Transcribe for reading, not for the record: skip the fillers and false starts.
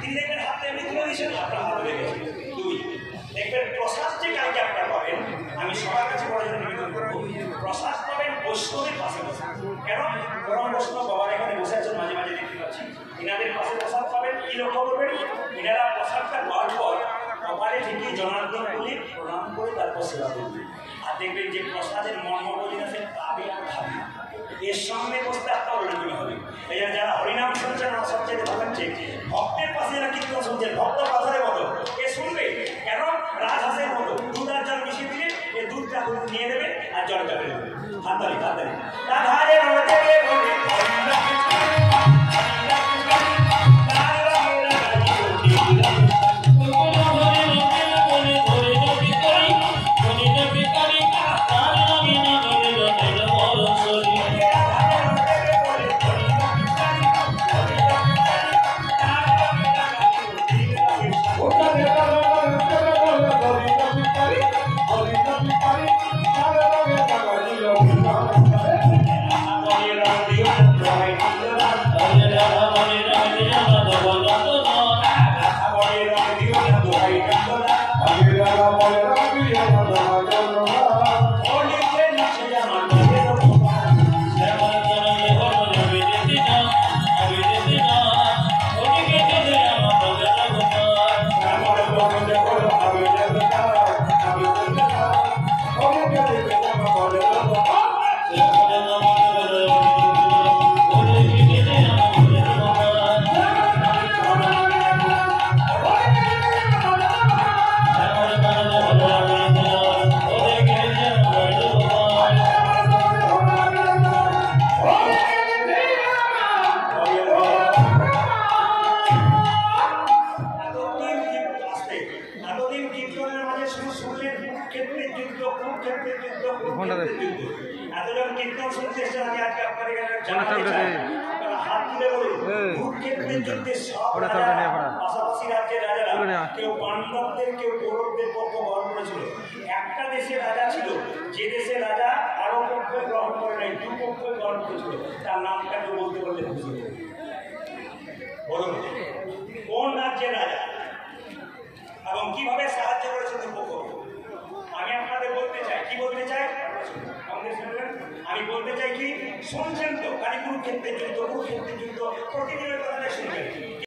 তিনি দেখবেন হাতে এমনি তুলে দিয়েছেন, আপনার হাতে লেগেছে। দুই, দেখবেন প্রসাদ যে কালকে আপনারা পাবেন, আমি সবার কাছে বড় জন্য নিবেদন করবো, প্রসাদ পাবেন বৈষ্ণবের পাশে বসে। কেন? পরম বৈষ্ণব বাবার এখানে বসে আছেন, মাঝে মাঝে দেখতে পাচ্ছি। ইনাদের পাশে প্রসাদ পাবেন, কি লক্ষ্য করবেন? ইনারা প্রসাদটা পাওয়ার পর কপালে ঠিকই জনার্দন বলে প্রণাম করে তারপর সেবা করবেন। আর দেখবেন যে প্রসাদের মর্ম বলি না, সে পাবে আর খাবে, এর সামনে বসতে আপনার অনুকূল হবে। এই জন্য যারা হরিনাম শুনছেন আমার সবচেয়ে ভালো লাগছে, ভক্তের পাশে যারা কীর্তন শুনছেন, ভক্ত পাথরের মতো এ শুনবে। কেন? রাজহাঁসের মতো দুধ আর জল মিশিয়ে দিলে এই দুধটা নিয়ে নেবে আর জলটা বেরোবে। হাততালি হাততালি। এতজন কীর্তন শুনতে এসেছেন, আমি আজকে আপনাদের জানাতে চাই, হাত তুলে বলুন, কুরুক্ষেত্রের যুদ্ধে সব পাশাপাশি রাজ্যের রাজারা কেউ পাণ্ডবদের কেউ কৌরবদের পক্ষ গ্রহণ করেছিল। একটা দেশের রাজা ছিল, যে দেশের রাজা আরো পক্ষ গ্রহণ করে নাই, দু পক্ষ গ্রহণ করেছিল। তার নামটা কেউ বলতে পারলে খুশি হবে। বলুন কোন রাজ্যের রাজা এবং কিভাবে সাহায্য করেছে দুপক্ষ? আমি আপনাদের বলতে চাই, কি বলতে চাই? আমি বলতে চাই কি, শুনছেন তো, কালী কুরুক্ষেত্রের যুদ্ধ, কুরুক্ষেত্রের যুদ্ধ প্রতিদিনের কথাটা শুনবেন।